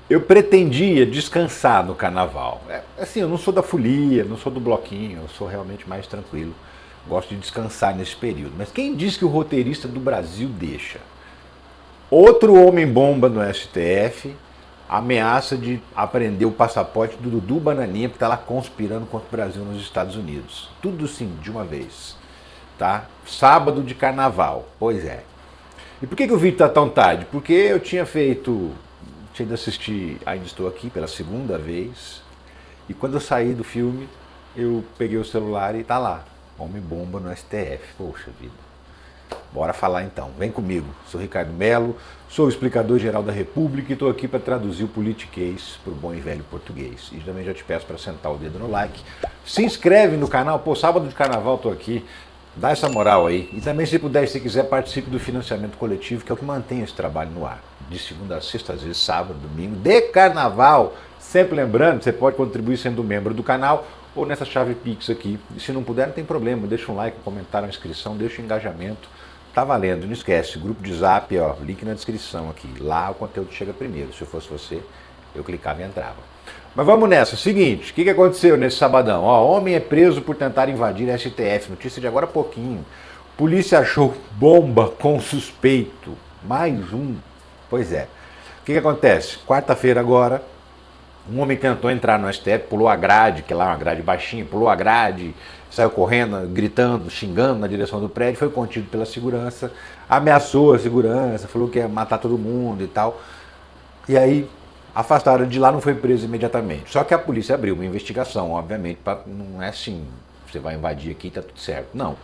Eu pretendia descansar no carnaval. Assim, eu não sou da folia, não sou do bloquinho, eu sou realmente mais tranquilo. Gosto de descansar nesse período. Mas quem diz que o roteirista do Brasil deixa? Outro homem-bomba no STF ameaça de apreender o passaporte do Dudu Bananinha, porque está lá conspirando contra o Brasil nos Estados Unidos. Tudo sim, de uma vez. Tá? Sábado de carnaval. Pois é. E por que o vídeo está tão tarde? Porque eu tinha feito. Tinha ido assistir Ainda Estou Aqui pela segunda vez. E quando eu saí do filme, eu peguei o celular e tá lá. Homem-bomba no STF. Poxa vida. Bora falar então. Vem comigo. Sou Ricardo Melo, sou o explicador-geral da República e estou aqui para traduzir o politiquês para o bom e velho português. E também já te peço para sentar o dedo no like. Se inscreve no canal. Pô, sábado de carnaval estou aqui. Dá essa moral aí. E também, se puder, se quiser, participe do financiamento coletivo, que é o que mantém esse trabalho no ar. De segunda a sexta, às vezes sábado, domingo, de carnaval. Sempre lembrando, você pode contribuir sendo membro do canal ou nessa chave Pix aqui. E se não puder, não tem problema. Deixa um like, um comentário, uma inscrição, deixa um engajamento. Tá valendo. Não esquece, grupo de zap, ó, link na descrição aqui. Lá o conteúdo chega primeiro. Se eu fosse você, eu clicava e entrava. Mas vamos nessa. Seguinte, o que aconteceu nesse sabadão? Ó, homem é preso por tentar invadir STF. Notícia de agora há pouquinho. Polícia achou bomba com suspeito. Mais um. Pois é. O que acontece? Quarta-feira agora, um homem tentou entrar no STF, pulou a grade, que lá é uma grade baixinha, pulou a grade, saiu correndo, gritando, xingando na direção do prédio, foi contido pela segurança, ameaçou a segurança, falou que ia matar todo mundo e tal. E aí afastaram de lá, não foi preso imediatamente. Só que a polícia abriu uma investigação, obviamente, não é assim, você vai invadir aqui e tá tudo certo. Não.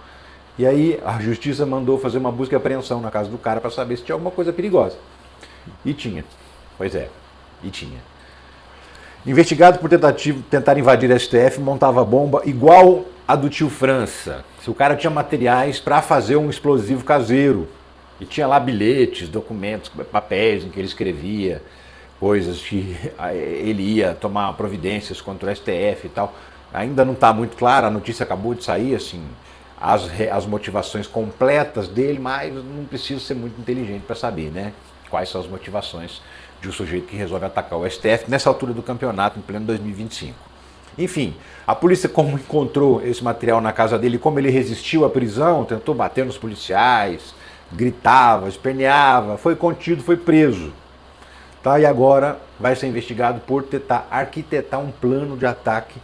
E aí a justiça mandou fazer uma busca e apreensão na casa do cara para saber se tinha alguma coisa perigosa. E tinha. Pois é, e tinha. Investigado por tentar invadir a STF, montava bomba igual a do tio França. Se o cara tinha materiais para fazer um explosivo caseiro. E tinha lá bilhetes, documentos, papéis em que ele escrevia coisas que ele ia tomar providências contra o STF e tal. Ainda não está muito claro, a notícia acabou de sair, assim, as motivações completas dele, mas não precisa ser muito inteligente para saber, né? Quais são as motivações de um sujeito que resolve atacar o STF nessa altura do campeonato, em pleno 2025. Enfim, a polícia, como encontrou esse material na casa dele, como ele resistiu à prisão, tentou bater nos policiais, gritava, esperneava, foi contido, foi preso. Tá? E agora vai ser investigado por tentar arquitetar um plano de ataque.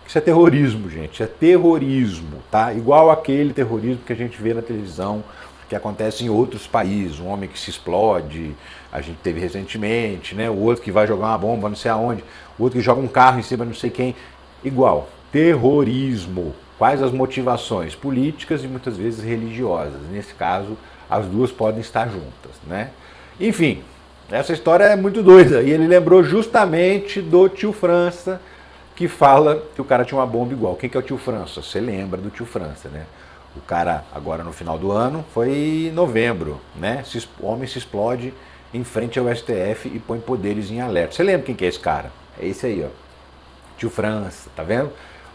Isso é terrorismo, gente, isso é terrorismo, tá? Igual aquele terrorismo que a gente vê na televisão, que acontece em outros países, um homem que se explode, a gente teve recentemente, né? O outro que vai jogar uma bomba não sei aonde, o outro que joga um carro em cima de não sei quem, igual, terrorismo. Quais as motivações? Políticas e muitas vezes religiosas. Nesse caso, as duas podem estar juntas, né? Enfim, essa história é muito doida. E ele lembrou justamente do tio França, que fala que o cara tinha uma bomba igual. Quem que é o tio França? Você lembra do tio França, né? O cara, agora no final do ano, foi em novembro, né? O homem se explode em frente ao STF e põe poderes em alerta. Você lembra quem que é esse cara? É esse aí, ó. Tio França, tá vendo?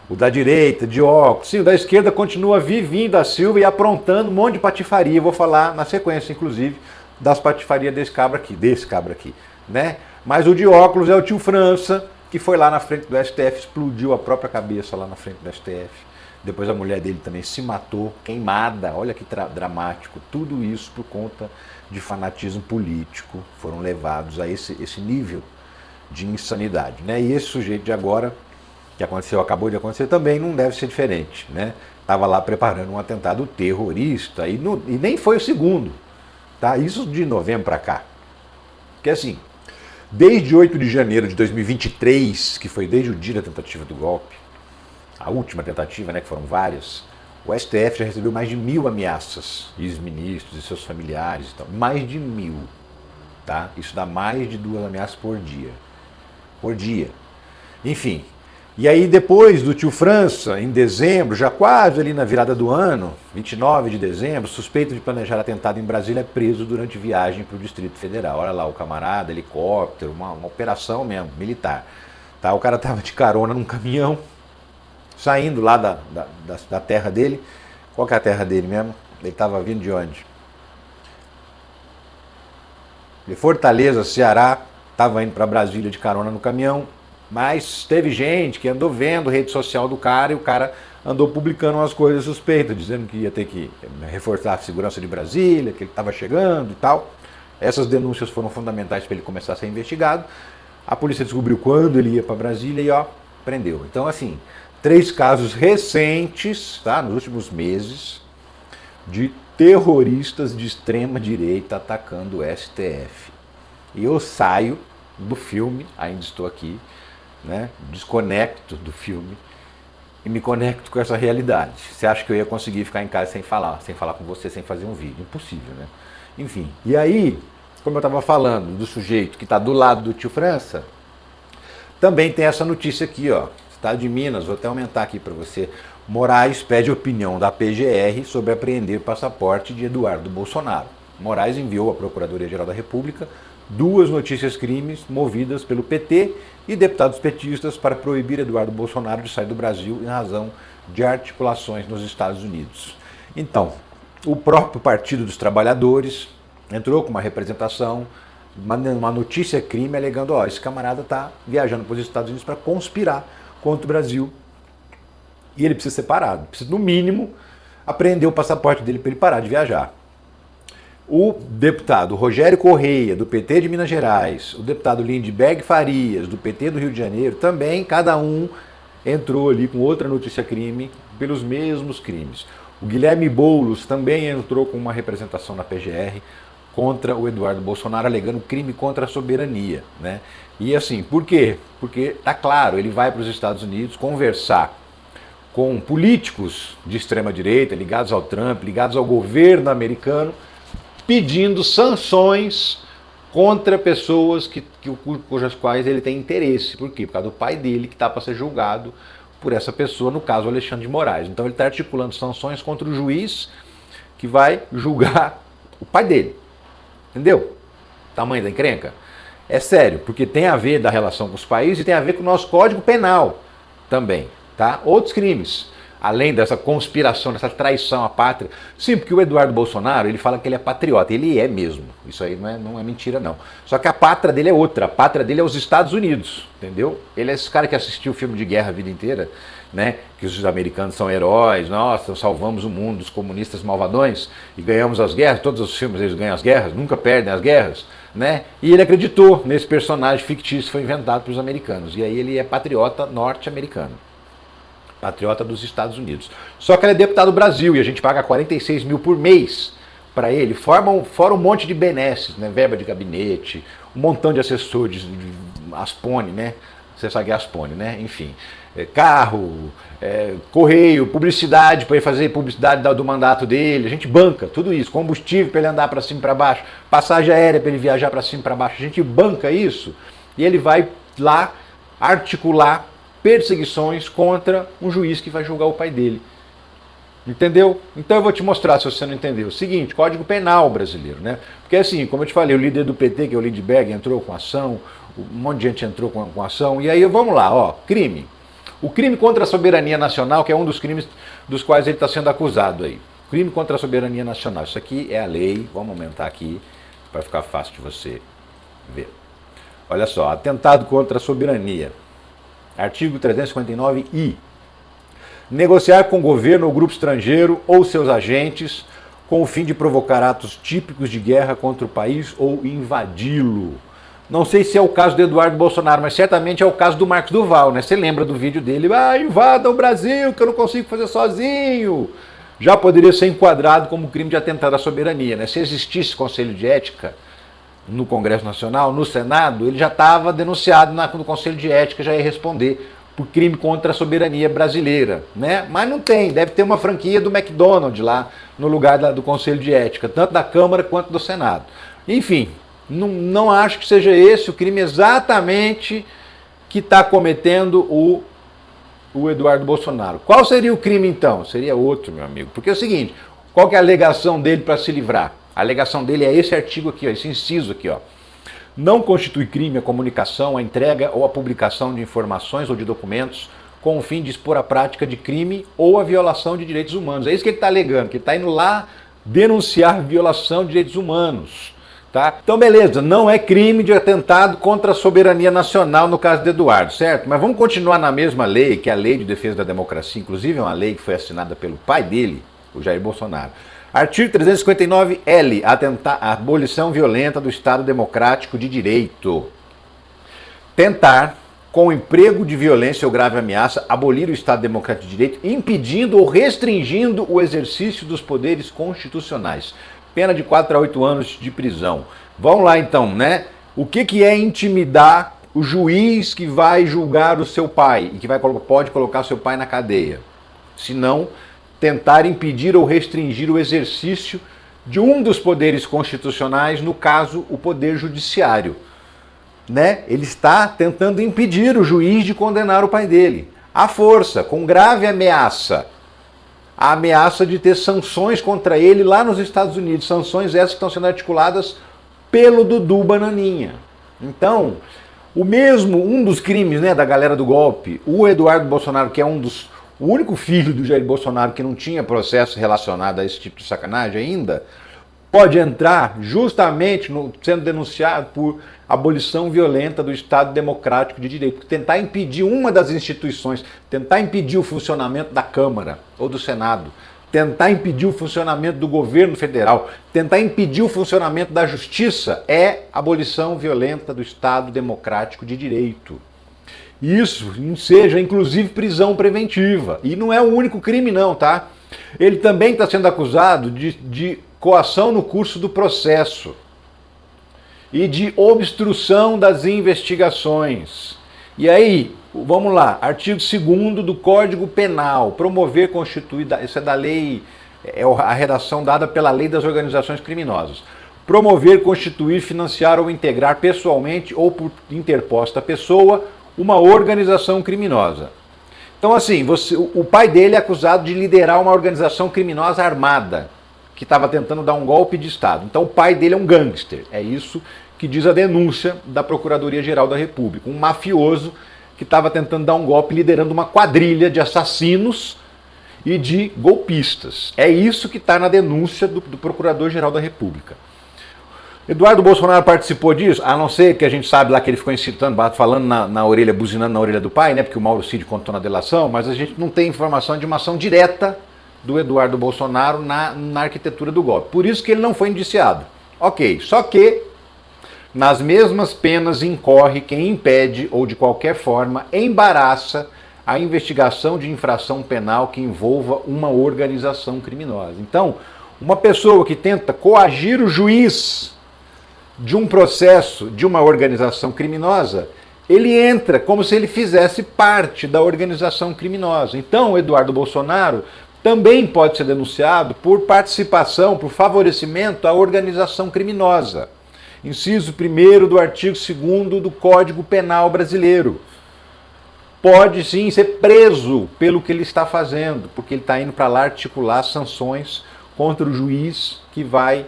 O da direita, de óculos. Sim, o da esquerda continua vivinho da Silva e aprontando um monte de patifaria. Eu vou falar na sequência, inclusive, das patifarias desse cabra aqui, né? Mas o de óculos é o tio França, que foi lá na frente do STF, explodiu a própria cabeça lá na frente do STF. Depois a mulher dele também se matou, queimada. Olha que dramático. Tudo isso por conta de fanatismo político. Foram levados a esse nível de insanidade, né? E esse sujeito de agora, que aconteceu, acabou de acontecer, também não deve ser diferente, né? Estava lá preparando um atentado terrorista e nem foi o segundo, tá? Isso de novembro para cá. Porque assim, desde 8 de janeiro de 2023, que foi desde o dia da tentativa do golpe, a última tentativa, né, que foram várias, o STF já recebeu mais de 1.000 ameaças, ex-ministros e seus familiares e tal. Mais de 1.000, tá? Isso dá mais de 2 ameaças por dia. Por dia. Enfim, e aí depois do tio França, em dezembro, já quase ali na virada do ano, 29 de dezembro, suspeito de planejar atentado em Brasília, é preso durante viagem para o Distrito Federal. Olha lá o camarada, helicóptero, uma operação mesmo, militar. Tá? O cara estava de carona num caminhão, saindo lá da terra dele. Qual que é a terra dele mesmo? Ele estava vindo de onde? De Fortaleza, Ceará, estava indo para Brasília de carona no caminhão, mas teve gente que andou vendo a rede social do cara e o cara andou publicando umas coisas suspeitas, dizendo que ia ter que reforçar a segurança de Brasília, que ele estava chegando e tal. Essas denúncias foram fundamentais para ele começar a ser investigado. A polícia descobriu quando ele ia para Brasília e prendeu. Então, assim, 3 casos recentes, tá, nos últimos meses, de terroristas de extrema direita atacando o STF. E eu saio do filme, ainda estou aqui, né, desconecto do filme e me conecto com essa realidade. Você acha que eu ia conseguir ficar em casa sem falar com você, sem fazer um vídeo? Impossível, né? Enfim, e aí, como eu estava falando do sujeito que está do lado do tio França, também tem essa notícia aqui, ó, Estado de Minas, vou até aumentar aqui para você. Moraes pede opinião da PGR sobre apreender passaporte de Eduardo Bolsonaro. Moraes enviou à Procuradoria-Geral da República 2 notícias crimes movidas pelo PT e deputados petistas para proibir Eduardo Bolsonaro de sair do Brasil em razão de articulações nos Estados Unidos. Então, o próprio Partido dos Trabalhadores entrou com uma representação, uma notícia crime alegando, esse camarada está viajando para os Estados Unidos para conspirar contra o Brasil e ele precisa ser parado, precisa no mínimo apreender o passaporte dele para ele parar de viajar. O deputado Rogério Correia, do PT de Minas Gerais, o deputado Lindbergh Farias, do PT do Rio de Janeiro, também cada um entrou ali com outra notícia crime pelos mesmos crimes. O Guilherme Boulos também entrou com uma representação na PGR contra o Eduardo Bolsonaro, alegando crime contra a soberania, né? E assim, por quê? Porque, tá claro, ele vai para os Estados Unidos conversar com políticos de extrema-direita, ligados ao Trump, ligados ao governo americano, pedindo sanções contra pessoas cujas quais ele tem interesse. Por quê? Por causa do pai dele, que está para ser julgado por essa pessoa, no caso Alexandre de Moraes. Então ele está articulando sanções contra o juiz que vai julgar o pai dele. Entendeu? Tamanho da encrenca? É sério, porque tem a ver da relação com os países e tem a ver com o nosso Código Penal também, tá? Outros crimes, além dessa conspiração, dessa traição à pátria. Sim, porque o Eduardo Bolsonaro, ele fala que ele é patriota, ele é mesmo, isso aí não é mentira não. Só que a pátria dele é outra, a pátria dele é os Estados Unidos, entendeu? Ele é esse cara que assistiu filme de guerra a vida inteira, né? Que os americanos são heróis, nossa, salvamos o mundo dos comunistas malvadões e ganhamos as guerras, todos os filmes eles ganham as guerras, nunca perdem as guerras, né? E ele acreditou nesse personagem fictício que foi inventado pelos americanos, e aí ele é patriota norte-americano. Patriota dos Estados Unidos. Só que ele é deputado do Brasil e a gente paga 46 mil por mês para ele, fora um monte de benesses, né? Verba de gabinete, um montão de assessores, de Aspone, né? Você sabe que é Aspone, né? Enfim, carro, correio, publicidade para ele fazer publicidade do mandato dele, a gente banca tudo isso, combustível para ele andar para cima e para baixo, passagem aérea para ele viajar para cima e para baixo, a gente banca isso e ele vai lá articular perseguições contra um juiz que vai julgar o pai dele. Entendeu? Então eu vou te mostrar se você não entendeu. Seguinte, Código Penal brasileiro, né? Porque assim, como eu te falei, o líder do PT, que é o Lindbergh, entrou com ação, um monte de gente entrou com ação, e aí vamos lá, crime. O crime contra a soberania nacional, que é um dos crimes dos quais ele está sendo acusado aí. Crime contra a soberania nacional. Isso aqui é a lei, vamos aumentar aqui, para ficar fácil de você ver. Olha só, atentado contra a soberania. Artigo 359-I. Negociar com o governo ou grupo estrangeiro ou seus agentes com o fim de provocar atos típicos de guerra contra o país ou invadi-lo. Não sei se é o caso do Eduardo Bolsonaro, mas certamente é o caso do Marcos Duval, né? Você lembra do vídeo dele? Invada o Brasil, que eu não consigo fazer sozinho. Já poderia ser enquadrado como crime de atentado à soberania, né? Se existisse conselho de ética no Congresso Nacional, no Senado, ele já estava denunciado no Conselho de Ética, já ia responder por crime contra a soberania brasileira, né? Mas não tem, deve ter uma franquia do McDonald's lá no lugar do Conselho de Ética, tanto da Câmara quanto do Senado. Enfim, não acho que seja esse o crime exatamente que está cometendo o Eduardo Bolsonaro. Qual seria o crime então? Seria outro, meu amigo, porque é o seguinte, qual que é a alegação dele para se livrar? A alegação dele é esse artigo aqui, esse inciso aqui, Não constitui crime a comunicação, a entrega ou a publicação de informações ou de documentos com o fim de expor a prática de crime ou a violação de direitos humanos. É isso que ele está alegando, que ele está indo lá denunciar violação de direitos humanos. tá? Então beleza, não é crime de atentado contra a soberania nacional no caso de Eduardo, certo? Mas vamos continuar na mesma lei, que é a Lei de Defesa da Democracia, inclusive é uma lei que foi assinada pelo pai dele, o Jair Bolsonaro. Artigo 359-L, a abolição violenta do Estado Democrático de Direito. Tentar, com emprego de violência ou grave ameaça, abolir o Estado Democrático de Direito, impedindo ou restringindo o exercício dos poderes constitucionais. Pena de 4 a 8 anos de prisão. Vamos lá então, né? O que é intimidar o juiz que vai julgar o seu pai e que pode colocar seu pai na cadeia? Se não, tentar impedir ou restringir o exercício de um dos poderes constitucionais, no caso, o poder judiciário. Né? Ele está tentando impedir o juiz de condenar o pai dele. À força, com grave ameaça. A ameaça de ter sanções contra ele lá nos Estados Unidos. Sanções essas que estão sendo articuladas pelo Dudu Bananinha. Então, um dos crimes, né, da galera do golpe, o Eduardo Bolsonaro, que é o único filho do Jair Bolsonaro que não tinha processo relacionado a esse tipo de sacanagem ainda, pode entrar justamente sendo denunciado por abolição violenta do Estado Democrático de Direito. Tentar impedir uma das instituições, tentar impedir o funcionamento da Câmara ou do Senado, tentar impedir o funcionamento do governo federal, tentar impedir o funcionamento da justiça é abolição violenta do Estado Democrático de Direito. Isso seja inclusive prisão preventiva. E não é o único crime não, tá? Ele também está sendo acusado de coação no curso do processo e de obstrução das investigações. E aí, vamos lá, artigo 2º do Código Penal, promover, constituir, isso é da lei, é a redação dada pela Lei das Organizações Criminosas. Promover, constituir, financiar ou integrar pessoalmente ou por interposta pessoa uma organização criminosa. Então assim, o pai dele é acusado de liderar uma organização criminosa armada, que estava tentando dar um golpe de Estado. Então o pai dele é um gangster, é isso que diz a denúncia da Procuradoria-Geral da República. Um mafioso que estava tentando dar um golpe liderando uma quadrilha de assassinos e de golpistas. É isso que está na denúncia do Procurador-Geral da República. Eduardo Bolsonaro participou disso, a não ser que a gente sabe lá que ele ficou incitando, falando na orelha, buzinando na orelha do pai, né? Porque o Mauro Cid contou na delação, mas a gente não tem informação de uma ação direta do Eduardo Bolsonaro na arquitetura do golpe. Por isso que ele não foi indiciado. Ok, só que nas mesmas penas incorre quem impede ou de qualquer forma embaraça a investigação de infração penal que envolva uma organização criminosa. Então, uma pessoa que tenta coagir o juiz de um processo de uma organização criminosa, ele entra como se ele fizesse parte da organização criminosa. Então, o Eduardo Bolsonaro também pode ser denunciado por participação, por favorecimento à organização criminosa. Inciso 1º do artigo 2º do Código Penal brasileiro. Pode sim ser preso pelo que ele está fazendo, porque ele está indo para lá articular sanções contra o juiz que vai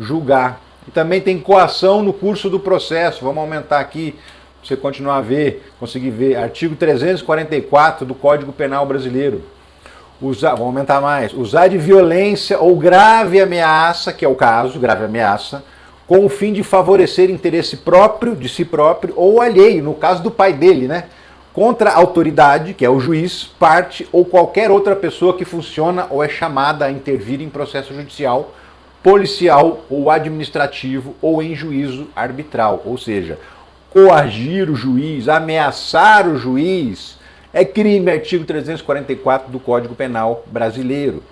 julgar. E também tem coação no curso do processo. Vamos aumentar aqui, para você continuar a ver, conseguir ver. Artigo 344 do Código Penal brasileiro. Vamos aumentar mais. Usar de violência ou grave ameaça, que é o caso, grave ameaça, com o fim de favorecer interesse próprio, de si próprio, ou alheio, no caso do pai dele, né? Contra a autoridade, que é o juiz, parte ou qualquer outra pessoa que funciona ou é chamada a intervir em processo judicial, policial ou administrativo ou em juízo arbitral. Ou seja, coagir o juiz, ameaçar o juiz, é crime, artigo 344 do Código Penal brasileiro.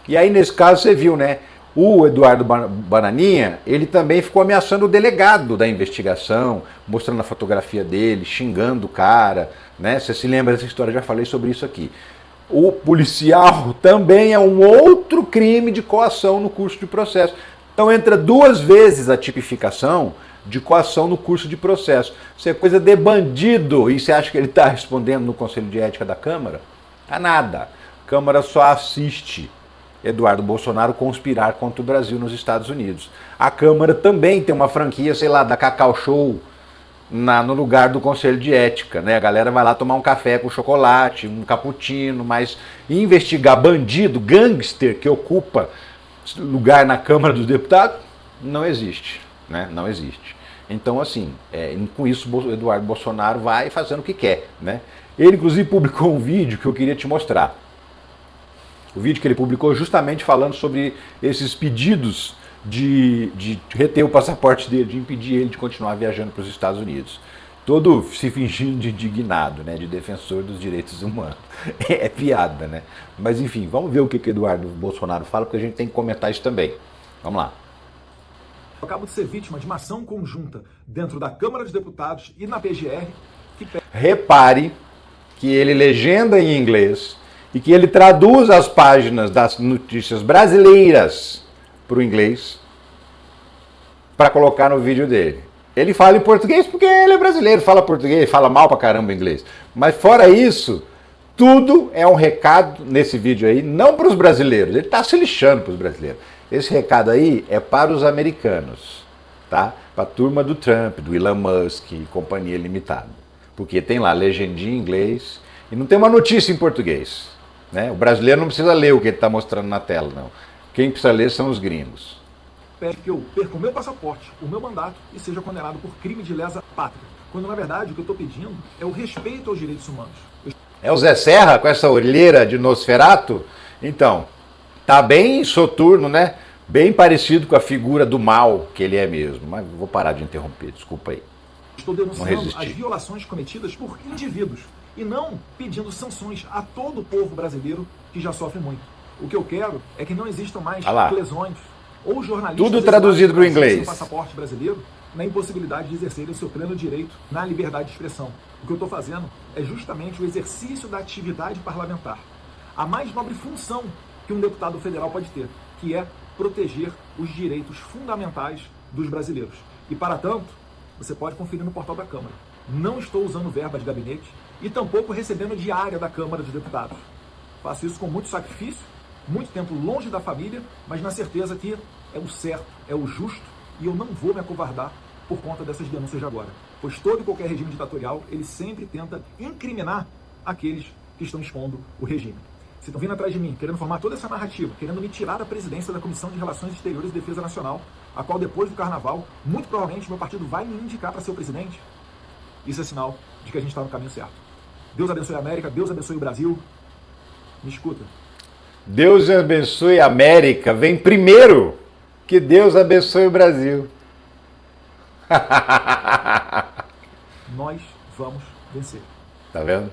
E aí, nesse caso, você viu, né? O Eduardo Bananinha, ele também ficou ameaçando o delegado da investigação, mostrando a fotografia dele, xingando o cara, né? Você se lembra dessa história, já falei sobre isso aqui. O policial também é um outro crime de coação no curso de processo. Então entra 2 vezes a tipificação de coação no curso de processo. Isso é coisa de bandido. E você acha que ele está respondendo no Conselho de Ética da Câmara? Tá nada. A Câmara só assiste Eduardo Bolsonaro conspirar contra o Brasil nos Estados Unidos. A Câmara também tem uma franquia, sei lá, da Cacau Show no lugar do Conselho de Ética, né? A galera vai lá tomar um café com chocolate, um cappuccino, mas investigar bandido, gangster que ocupa lugar na Câmara dos Deputados, não existe. né? Não existe. Então, assim, com isso o Eduardo Bolsonaro vai fazendo o que quer, né? Ele, inclusive, publicou um vídeo que eu queria te mostrar. O vídeo que ele publicou justamente falando sobre esses pedidos de reter o passaporte dele, de impedir ele de continuar viajando para os Estados Unidos. Todo se fingindo de indignado, né, de defensor dos direitos humanos. É piada, né? Mas enfim, vamos ver o que Eduardo Bolsonaro fala, porque a gente tem que comentar isso também. Vamos lá. Eu acabo de ser vítima de uma ação conjunta dentro da Câmara dos Deputados e na PGR. Repare que ele legenda em inglês e que ele traduz as páginas das notícias brasileiras para o inglês para colocar no vídeo dele. Ele fala em português porque ele é brasileiro, fala português, fala mal pra caramba inglês. Mas fora isso, tudo é um recado nesse vídeo aí, não para os brasileiros. Ele está se lixando para os brasileiros. Esse recado aí é para os americanos, tá? Para a turma do Trump, do Elon Musk e companhia limitada. Porque tem lá legendinha em inglês e não tem uma notícia em português, né? O brasileiro não precisa ler o que ele está mostrando na tela, não. Quem precisa ler são os gringos. Pede que eu perca o meu passaporte, o meu mandato e seja condenado por crime de lesa pátria. Quando, na verdade, o que eu estou pedindo é o respeito aos direitos humanos. É o Zé Serra com essa olheira de Nosferatu? Então, tá bem soturno, né? Bem parecido com a figura do mal que ele é mesmo. Mas vou parar de interromper, desculpa aí. Estou denunciando as violações cometidas por indivíduos e não pedindo sanções a todo o povo brasileiro que já sofre muito. O que eu quero é que não existam mais lesões ou jornalistas tudo traduzido para o inglês. Sem passaporte brasileiro na impossibilidade de exercerem o seu pleno direito na liberdade de expressão. O que eu estou fazendo é justamente o exercício da atividade parlamentar. A mais nobre função que um deputado federal pode ter, que é proteger os direitos fundamentais dos brasileiros. E, para tanto, você pode conferir no portal da Câmara. Não estou usando verba de gabinete e tampouco recebendo diária da Câmara dos Deputados. Faço isso com muito sacrifício, muito tempo longe da família, mas na certeza que é o certo, é o justo, e eu não vou me acovardar por conta dessas denúncias de agora. Pois todo e qualquer regime ditatorial, ele sempre tenta incriminar aqueles que estão expondo o regime. Se estão vindo atrás de mim, querendo formar toda essa narrativa, querendo me tirar da presidência da Comissão de Relações Exteriores e Defesa Nacional, a qual depois do Carnaval, muito provavelmente meu partido vai me indicar para ser o presidente, isso é sinal de que a gente está no caminho certo. Deus abençoe a América, Deus abençoe o Brasil. Me escuta. Deus abençoe a América, vem primeiro que Deus abençoe o Brasil. Nós vamos vencer. Tá vendo?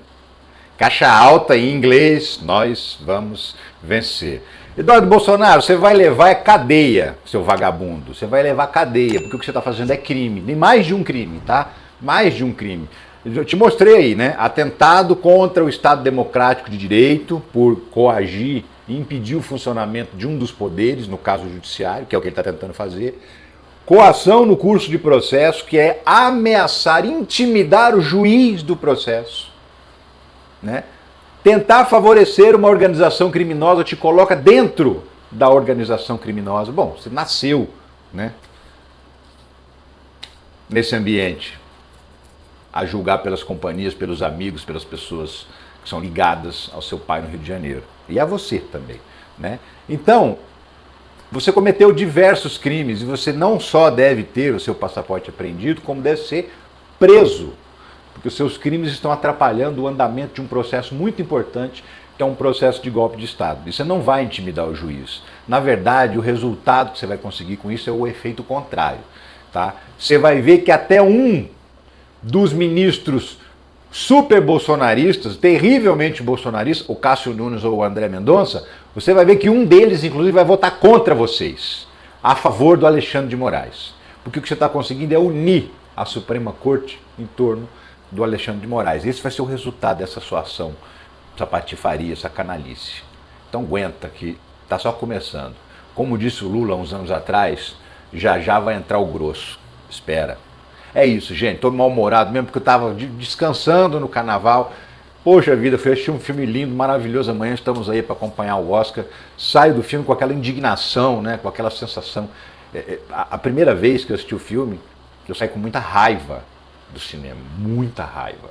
Caixa alta em inglês, nós vamos vencer. Eduardo Bolsonaro, você vai levar cadeia, seu vagabundo. Você vai levar cadeia, porque o que você está fazendo é crime. Nem mais de um crime, tá? Mais de um crime. Eu te mostrei aí, né? Atentado contra o Estado Democrático de Direito por coagir e impedir o funcionamento de um dos poderes, no caso o judiciário, que é o que ele está tentando fazer. Coação no curso de processo, que é ameaçar, intimidar o juiz do processo. Né? Tentar favorecer uma organização criminosa te coloca dentro da organização criminosa. Bom, você nasceu, né, nesse ambiente, a julgar pelas companhias, pelos amigos, pelas pessoas que são ligadas ao seu pai no Rio de Janeiro. E a você também. Né? Então, você cometeu diversos crimes e você não só deve ter o seu passaporte apreendido, como deve ser preso. Porque os seus crimes estão atrapalhando o andamento de um processo muito importante, que é um processo de golpe de Estado. E você não vai intimidar o juiz. Na verdade, o resultado que você vai conseguir com isso é o efeito contrário. Tá? Você vai ver que até um dos ministros super bolsonaristas, terrivelmente bolsonaristas, o Cássio Nunes ou o André Mendonça, você vai ver que um deles, inclusive, vai votar contra vocês, a favor do Alexandre de Moraes. Porque o que você está conseguindo é unir a Suprema Corte em torno do Alexandre de Moraes. Esse vai ser o resultado dessa sua ação, essa patifaria, essa canalice. Então aguenta que está só começando. Como disse o Lula uns anos atrás, já já vai entrar o grosso. Espera. É isso, gente. Estou mal-humorado mesmo porque eu estava descansando no carnaval. Poxa vida, fui assistir um filme lindo, maravilhoso. Amanhã estamos aí para acompanhar o Oscar. Saio do filme com aquela indignação, né, com aquela sensação. A primeira vez que eu assisti o filme, eu saí com muita raiva do cinema, muita raiva.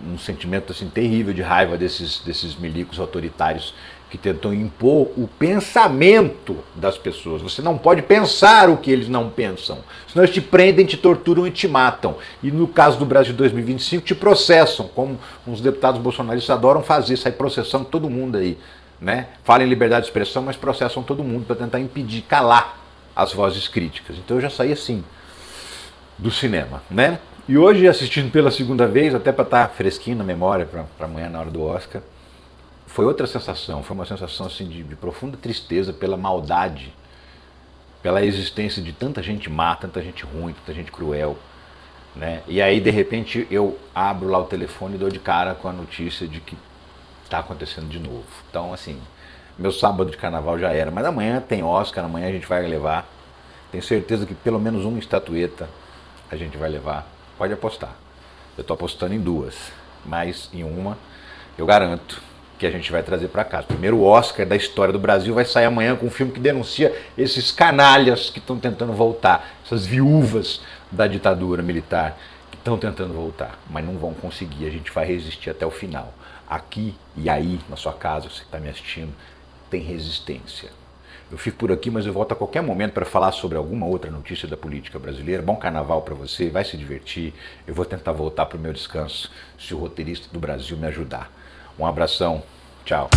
um sentimento assim terrível de raiva desses milicos autoritários que tentam impor o pensamento das pessoas. Você não pode pensar o que eles não pensam. Senão eles te prendem, te torturam e te matam. E no caso do Brasil 2025, te processam, como uns deputados bolsonaristas adoram fazer, sair processando todo mundo aí. Né? Falam em liberdade de expressão, mas processam todo mundo para tentar impedir, calar as vozes críticas. Então eu já saí assim do cinema, né? E hoje, assistindo pela segunda vez, até para estar fresquinho na memória para amanhã na hora do Oscar, foi outra sensação, foi uma sensação assim de profunda tristeza pela maldade, pela existência de tanta gente má, tanta gente ruim, tanta gente cruel, né? E aí de repente eu abro lá o telefone e dou de cara com a notícia de que está acontecendo de novo. Então assim, meu sábado de carnaval já era, mas amanhã tem Oscar, amanhã a gente vai levar, tenho certeza que pelo menos uma estatueta a gente vai levar, pode apostar. Eu estou apostando em duas, mas em uma eu garanto que a gente vai trazer para cá. O primeiro Oscar da história do Brasil vai sair amanhã com um filme que denuncia esses canalhas que estão tentando voltar, essas viúvas da ditadura militar que estão tentando voltar, mas não vão conseguir. A gente vai resistir até o final. Aqui e aí, na sua casa, você que está me assistindo, tem resistência. Eu fico por aqui, mas eu volto a qualquer momento para falar sobre alguma outra notícia da política brasileira. Bom carnaval para você, vai se divertir. Eu vou tentar voltar para o meu descanso, se o roteirista do Brasil me ajudar. Um abração, tchau.